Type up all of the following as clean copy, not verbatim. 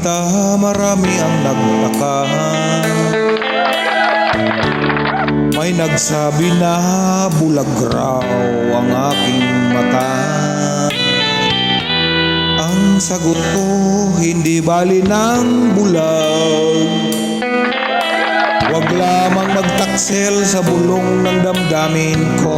kita, marami ang nagtaka. May nagsabi na bulag raw ang aking mata. Ang sagot ko, hindi bali ng bulag. Huwag lamang magtaksel sa bulong ng damdamin ko.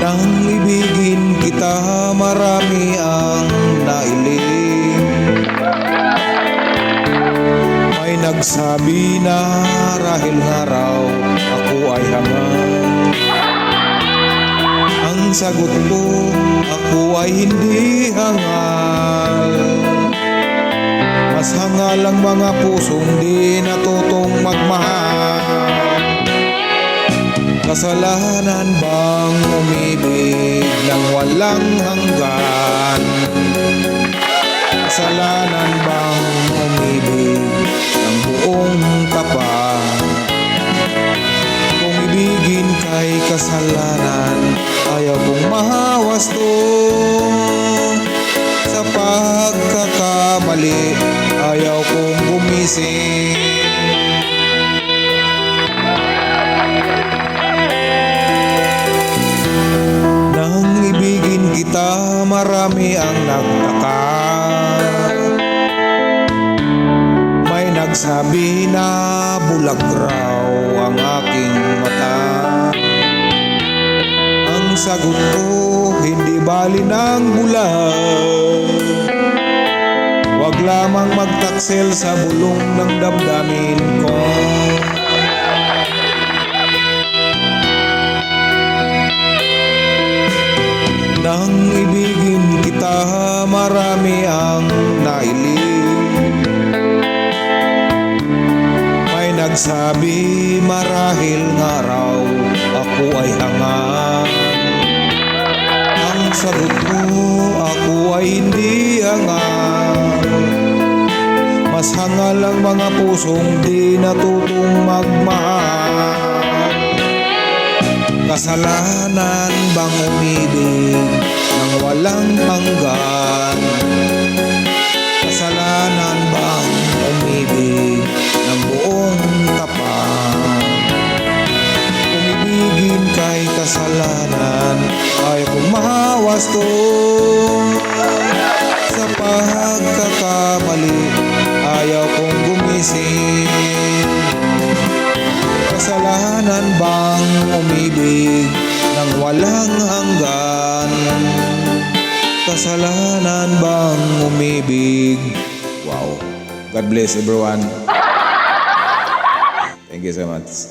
Nang ibigin kita, marami ang nailing. May nagsabi na rahil nga raw ako ay hangal. Ang sagot ko, ako ay hindi hangal. Mas hangal ang mga pusong di natutong magmahal. Kasalanan bang umibig ng walang hanggan? Kasalanan bang umibig ng buong tapat? Kung ibigin kay kasalanan, ayaw kong mahawas to. Sa pagkakamali, ayaw kong gumising. Kita, marami ang nagtaka. May nagsabi na bulag raw ang aking mata. Ang sagot ko, hindi bali ng bulag. Huwag lamang magtaksel sa bulong ng damdamin ko. Nang ibigin kita, marami ang nailing. May nagsabi marahil nga raw ako ay hangal. Ang sagot ko, ako ay hindi hangal. Mas hangal ang mga pusong di natutong magmahal. Kasalanan bang umibig ng walang hanggan? Kasalanan bang umibig ng buong tapat? Kung ibigin kay kasalanan, ay kung mahawas to. Sa pagkakamali, ayaw kong gumising. Kasalanan bang umibig ng walang hanggan? Kasalanan bang umibig? Wow. God bless everyone. Thank you so much.